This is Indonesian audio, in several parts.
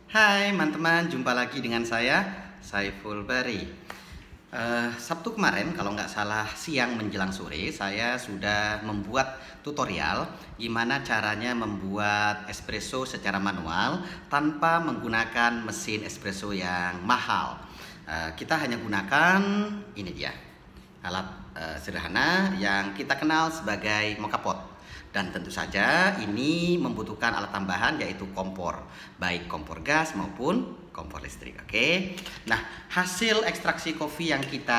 Hai teman-teman, jumpa lagi dengan saya, Saiful Bari. Sabtu kemarin, kalau nggak salah siang menjelang sore, saya sudah membuat tutorial gimana caranya membuat espresso secara manual tanpa menggunakan mesin espresso yang mahal. Kita hanya gunakan ini dia, alat sederhana yang kita kenal sebagai moka pot. Dan tentu saja ini membutuhkan alat tambahan yaitu kompor, baik kompor gas maupun kompor listrik. Oke. Nah, hasil ekstraksi kopi yang kita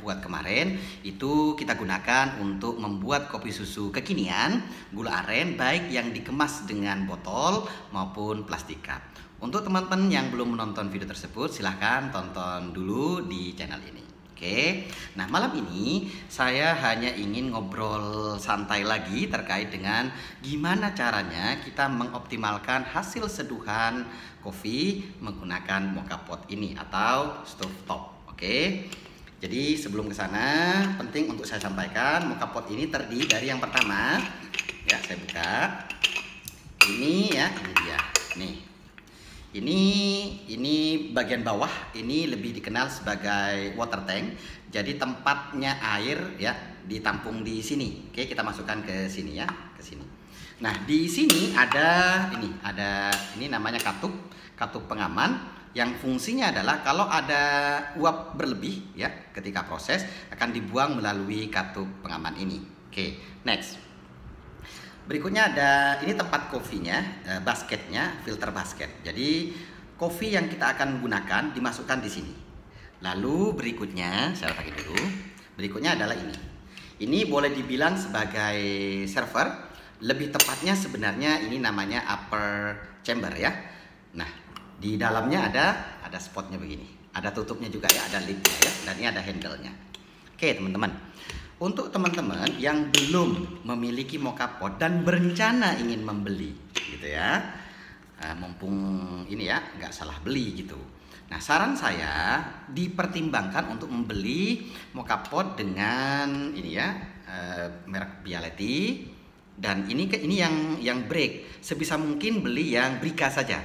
buat kemarin itu kita gunakan untuk membuat kopi susu kekinian, gula aren baik yang dikemas dengan botol maupun plastik cup. Untuk teman-teman yang belum menonton video tersebut, silahkan tonton dulu di channel ini. Oke, nah malam ini saya hanya ingin ngobrol santai lagi terkait dengan gimana caranya kita mengoptimalkan hasil seduhan kopi menggunakan moka pot ini atau stove top. Oke, jadi sebelum ke sana penting untuk saya sampaikan moka pot ini terdiri dari yang pertama, ya saya buka, ini ya, ini dia, nih. Ini bagian bawah ini lebih dikenal sebagai water tank. Jadi tempatnya air ya ditampung di sini. Oke, kita masukkan ke sini ya, ke sini. Nah, di sini ada ini namanya katup pengaman yang fungsinya adalah kalau ada uap berlebih ya ketika proses akan dibuang melalui katup pengaman ini. Oke, next. Berikutnya ada ini tempat kopinya, basketnya, filter basket. Jadi kopi yang kita akan gunakan dimasukkan di sini. Lalu berikutnya saya letakkan dulu. Berikutnya adalah ini. Ini boleh dibilang sebagai server. Lebih tepatnya sebenarnya ini namanya upper chamber ya. Nah, di dalamnya ada spotnya begini. Ada tutupnya juga ya, ada lidnya ya. Dan ini ada handle-nya. Oke teman-teman. Untuk teman-teman yang belum memiliki moka pot dan berencana ingin membeli gitu ya, mumpung ini ya nggak salah beli gitu. Nah, saran saya dipertimbangkan untuk membeli moka pot dengan ini ya, merek Bialetti, dan ini yang break. Sebisa mungkin beli yang Brika saja.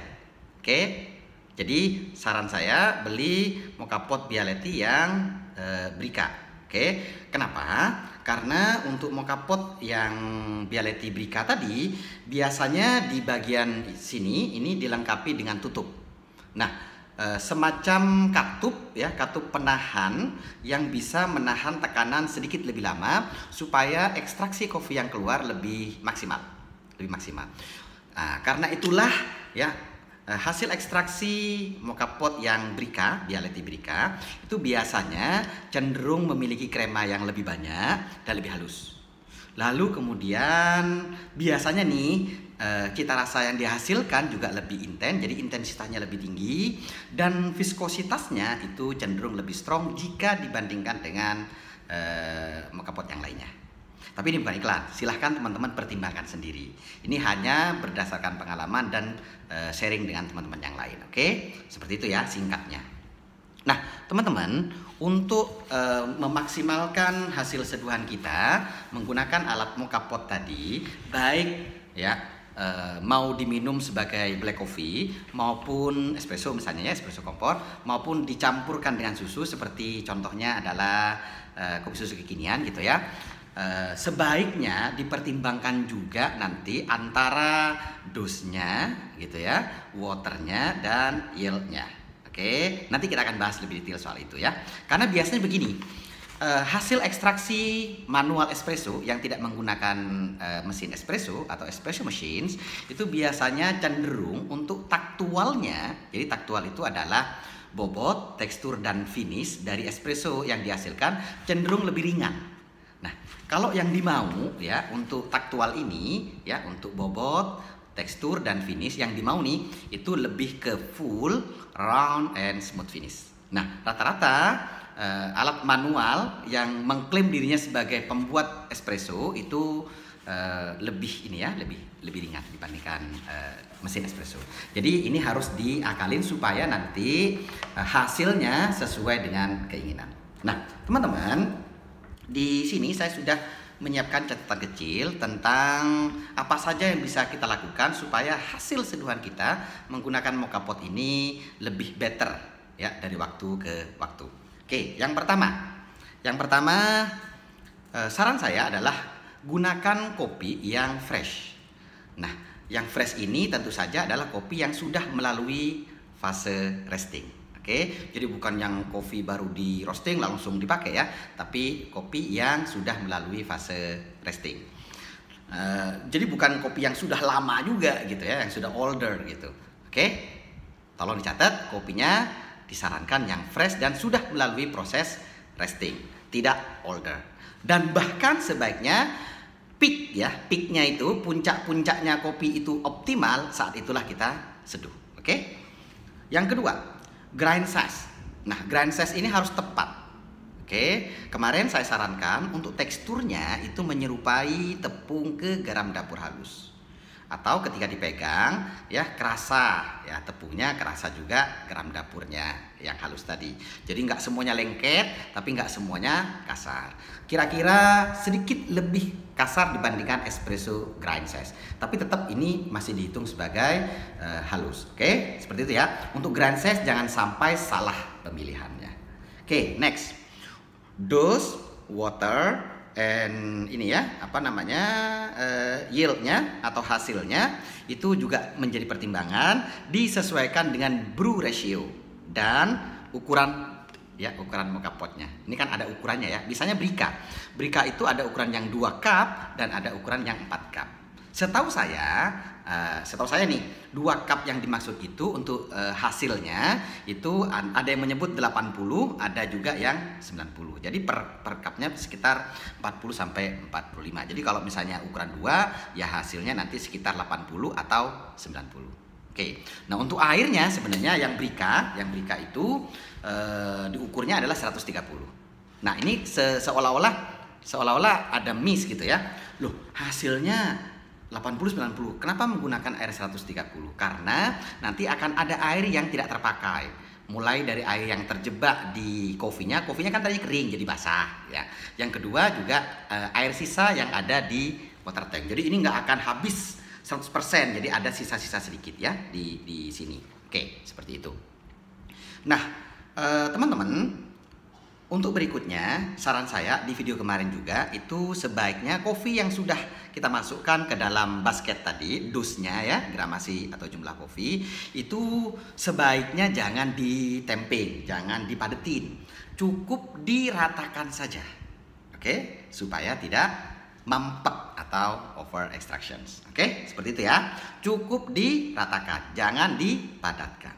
Oke, jadi saran saya beli moka pot Bialetti yang Brika. Oke, kenapa? Karena untuk moka pot yang Bialetti Brika tadi biasanya di bagian sini ini dilengkapi dengan tutup. Nah, semacam katup penahan yang bisa menahan tekanan sedikit lebih lama supaya ekstraksi kopi yang keluar lebih maksimal. Nah, karena itulah ya hasil ekstraksi moka pot yang Brika, Bialetti Brika itu biasanya cenderung memiliki krema yang lebih banyak dan lebih halus. Lalu kemudian biasanya nih cita rasa yang dihasilkan juga lebih intens, jadi intensitasnya lebih tinggi dan viskositasnya itu cenderung lebih strong jika dibandingkan dengan moka pot yang lainnya. Tapi ini bukan iklan, silahkan teman-teman pertimbangkan sendiri. Ini hanya berdasarkan pengalaman dan sharing dengan teman-teman yang lain. Oke, seperti itu ya singkatnya. Nah, teman-teman, untuk memaksimalkan hasil seduhan kita menggunakan alat moka pot tadi, baik ya mau diminum sebagai black coffee maupun espresso misalnya ya, espresso kompor, maupun dicampurkan dengan susu seperti contohnya adalah kopi susu kekinian gitu ya. Sebaiknya dipertimbangkan juga nanti antara dosnya gitu ya, waternya dan yieldnya. Oke, nanti kita akan bahas lebih detail soal itu ya. Karena biasanya begini, hasil ekstraksi manual espresso yang tidak menggunakan mesin espresso atau espresso machines itu biasanya cenderung untuk taktualnya. Jadi taktual itu adalah bobot, tekstur dan finish dari espresso yang dihasilkan cenderung lebih ringan. Nah, kalau yang dimau ya untuk taktual ini ya, untuk bobot, tekstur dan finish yang dimau nih itu lebih ke full, round and smooth finish. Nah, rata-rata alat manual yang mengklaim dirinya sebagai pembuat espresso itu lebih ringan dibandingkan mesin espresso. Jadi ini harus diakalin supaya nanti hasilnya sesuai dengan keinginan. Nah, teman-teman, di sini saya sudah menyiapkan catatan kecil tentang apa saja yang bisa kita lakukan supaya hasil seduhan kita menggunakan mocha pot ini lebih better ya dari waktu ke waktu. Oke, yang pertama saran saya adalah gunakan kopi yang fresh. Nah, yang fresh ini tentu saja adalah kopi yang sudah melalui fase resting. Oke, jadi bukan yang kopi baru di roasting langsung dipakai ya, tapi kopi yang sudah melalui fase resting. Jadi bukan kopi yang sudah lama juga gitu ya, yang sudah older gitu. Oke, tolong dicatat, kopinya disarankan yang fresh dan sudah melalui proses resting, tidak older. Dan bahkan sebaiknya peak ya, peaknya itu puncak-puncaknya kopi itu optimal, saat itulah kita seduh. Oke, yang kedua, grind size. Nah, grind size ini harus tepat. Oke, kemarin saya sarankan untuk teksturnya itu menyerupai tepung ke garam dapur halus. Atau ketika dipegang ya kerasa ya tepungnya, kerasa juga garam dapurnya yang halus tadi. Jadi nggak semuanya lengket, tapi nggak semuanya kasar. Kira-kira sedikit lebih kasar dibandingkan espresso grind size. Tapi tetap ini masih dihitung sebagai halus. Oke, seperti itu ya. Untuk grind size jangan sampai salah pemilihannya. Oke, next. Dose, water, and ini ya apa namanya yieldnya atau hasilnya itu juga menjadi pertimbangan, disesuaikan dengan brew ratio dan ukuran ya, ukuran mocha potnya. Ini kan ada ukurannya ya, misalnya Brika itu ada ukuran yang 2 cup dan ada ukuran yang 4 cup. Setahu saya nih 2 cup yang dimaksud itu untuk hasilnya itu ada yang menyebut 80, ada juga yang 90. Jadi per cupnya sekitar 40 sampai 45. Jadi kalau misalnya ukuran 2 ya hasilnya nanti sekitar 80 atau 90. Oke. Nah, untuk airnya sebenarnya yang Brika itu diukurnya adalah 130. Nah, ini seolah-olah ada miss gitu ya. Loh, hasilnya 80-90. Kenapa menggunakan air 130? Karena nanti akan ada air yang tidak terpakai. Mulai dari air yang terjebak di kopinya kan tadi kering jadi basah ya. Yang kedua juga air sisa yang ada di water tank. Jadi ini nggak akan habis 100%. Jadi ada sisa-sisa sedikit ya di sini. Oke, seperti itu. Nah, teman-teman, untuk berikutnya, saran saya di video kemarin juga itu sebaiknya kopi yang sudah kita masukkan ke dalam basket tadi, dosnya ya, gramasi atau jumlah kopi, itu sebaiknya jangan ditempel, jangan dipadetin. Cukup diratakan saja. Oke, supaya tidak mampet atau over extractions. Oke, seperti itu ya. Cukup diratakan, jangan dipadatkan.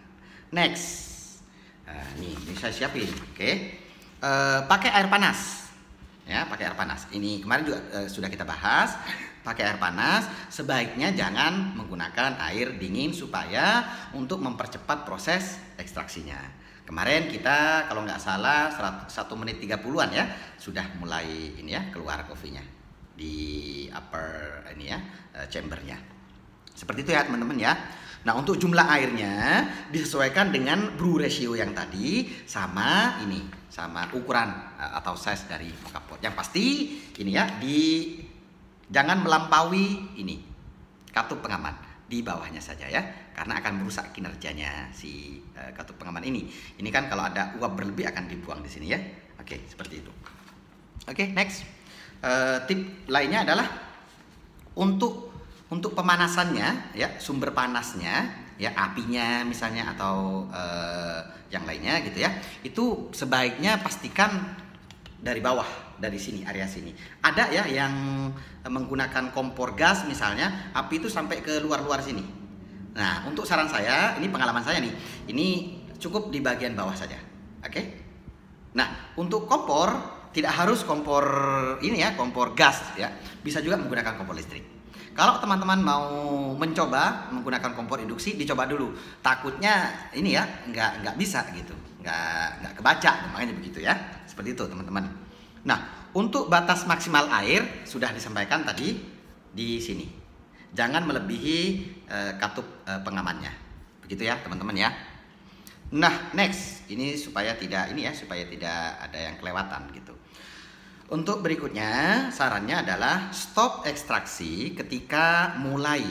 Next. Nih, saya siapin. Oke. Pakai air panas ya, pakai air panas. Ini kemarin juga sudah kita bahas. Pakai air panas, sebaiknya jangan menggunakan air dingin supaya untuk mempercepat proses ekstraksinya. Kemarin kita kalau nggak salah 1 menit 30-an ya sudah mulai ini ya keluar kopinya di upper ini ya chambernya. Seperti itu ya teman-teman ya. Nah, untuk jumlah airnya disesuaikan dengan brew ratio yang tadi sama ini, sama ukuran atau size dari mocha pot. Yang pasti ini ya jangan melampaui ini katup pengaman, di bawahnya saja ya, karena akan merusak kinerjanya si katup pengaman ini. Ini kan kalau ada uap berlebih akan dibuang di sini ya. Oke, seperti itu. Oke, next. Tip lainnya adalah untuk pemanasannya ya, sumber panasnya ya, apinya misalnya atau yang lainnya gitu ya, itu sebaiknya pastikan dari bawah, dari sini, area sini. Ada ya yang menggunakan kompor gas misalnya, api itu sampai ke luar-luar sini. Nah, untuk saran saya, ini pengalaman saya nih, ini cukup di bagian bawah saja. Oke. Nah, untuk kompor tidak harus kompor ini ya, kompor gas ya, bisa juga menggunakan kompor listrik. Kalau teman-teman mau mencoba menggunakan kompor induksi, dicoba dulu. Takutnya ini ya nggak bisa gitu, nggak kebaca, makanya begitu ya. Seperti itu teman-teman. Nah, untuk batas maksimal air sudah disampaikan tadi di sini. Jangan melebihi katup pengamannya. Begitu ya teman-teman ya. Nah, next ini supaya tidak ada yang kelewatan gitu. Untuk berikutnya, sarannya adalah stop ekstraksi ketika mulai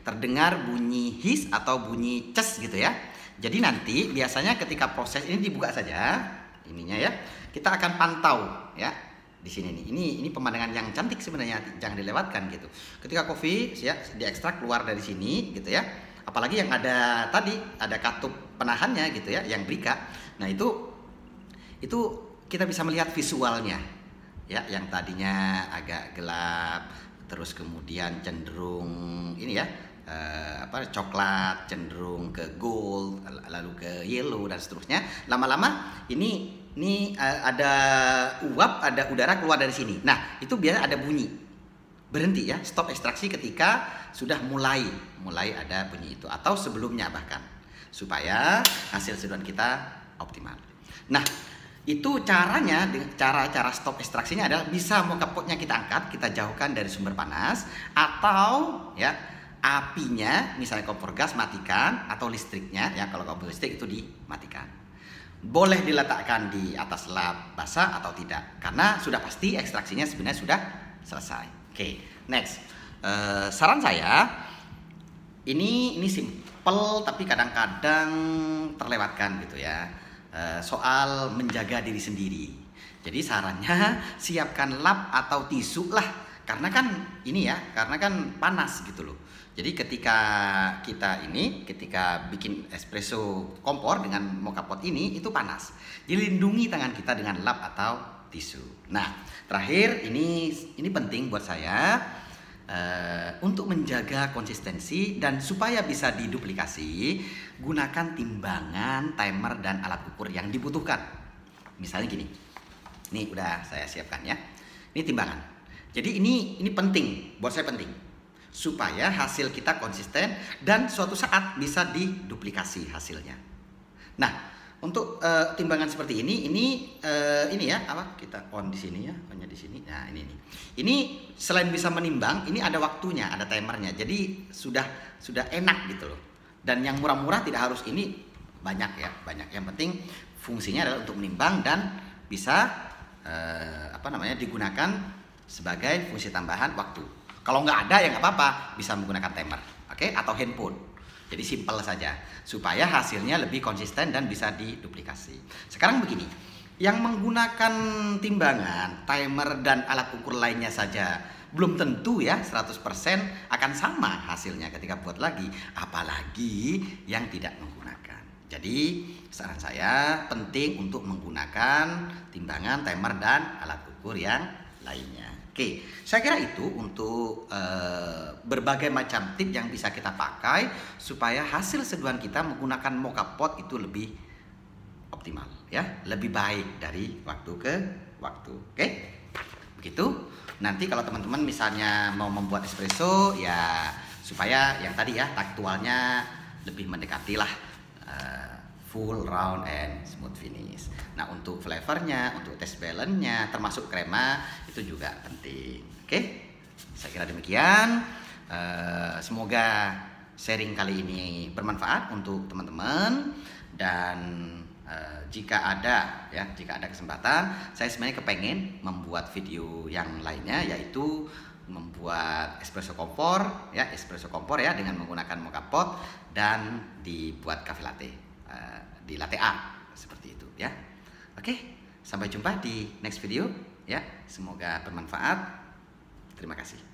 terdengar bunyi hiss atau bunyi ces gitu ya. Jadi nanti biasanya ketika proses ini dibuka saja ininya ya. Kita akan pantau ya di sini nih. Ini pemandangan yang cantik sebenarnya, jangan dilewatkan gitu. Ketika kopi ya diekstrak keluar dari sini gitu ya. Apalagi yang ada tadi ada katup penahannya gitu ya, yang brika. Nah, itu kita bisa melihat visualnya ya, yang tadinya agak gelap terus kemudian cenderung ini ya coklat, cenderung ke gold, lalu ke yellow dan seterusnya. Lama-lama ini ada uap, ada udara keluar dari sini. Nah, itu biasa ada bunyi berhenti ya, stop ekstraksi ketika sudah mulai ada bunyi itu atau sebelumnya bahkan, supaya hasil seduhan kita optimal. Nah, itu caranya, cara stop ekstraksinya adalah bisa mocha potnya kita angkat, kita jauhkan dari sumber panas, atau ya apinya misalnya kompor gas matikan, atau listriknya ya kalau kompor listrik itu dimatikan. Boleh diletakkan di atas lap basah atau tidak, karena sudah pasti ekstraksinya sebenarnya sudah selesai. Oke, next. Saran saya ini simple tapi kadang-kadang terlewatkan gitu ya. Soal menjaga diri sendiri. Jadi sarannya siapkan lap atau tisu lah, karena kan panas gitu loh. Jadi ketika bikin espresso kompor dengan mocha pot ini itu panas. Dilindungi tangan kita dengan lap atau tisu. Nah, terakhir ini penting buat saya untuk menjaga konsistensi dan supaya bisa diduplikasi, gunakan timbangan, timer, dan alat ukur yang dibutuhkan. Misalnya gini, ini udah saya siapkan ya. Ini timbangan. Jadi ini penting, buat saya penting, supaya hasil kita konsisten dan suatu saat bisa diduplikasi hasilnya. Nah, untuk timbangan seperti ini ya kita on di sini ya, onnya di sini. Nah, ini selain bisa menimbang, ini ada waktunya, ada timernya. Jadi sudah enak gitu loh. Dan yang murah-murah tidak harus ini banyak. Yang penting fungsinya adalah untuk menimbang dan bisa digunakan sebagai fungsi tambahan waktu. Kalau nggak ada ya nggak apa-apa, bisa menggunakan timer, oke? Atau handphone. Jadi simple saja, supaya hasilnya lebih konsisten dan bisa diduplikasi. Sekarang begini, yang menggunakan timbangan, timer, dan alat ukur lainnya saja belum tentu ya 100% akan sama hasilnya ketika buat lagi, apalagi yang tidak menggunakan. Jadi saran saya penting untuk menggunakan timbangan, timer, dan alat ukur yang lainnya. Oke, saya kira itu untuk berbagai macam tip yang bisa kita pakai supaya hasil seduhan kita menggunakan mocha pot itu lebih optimal ya, lebih baik dari waktu ke waktu. Oke, begitu. Nanti kalau teman-teman misalnya mau membuat espresso ya, supaya yang tadi ya taktualnya lebih mendekati lah full, round, and smooth finish. Nah, untuk flavornya, untuk taste balance-nya, termasuk krema itu juga penting. Oke, saya kira demikian. Semoga sharing kali ini bermanfaat untuk teman-teman, dan jika ada kesempatan, saya sebenarnya kepengen membuat video yang lainnya, yaitu membuat espresso kompor ya dengan menggunakan mocha pot dan dibuat cafe latte di latte art seperti itu ya. Oke, sampai jumpa di next video ya. Semoga bermanfaat. Terima kasih.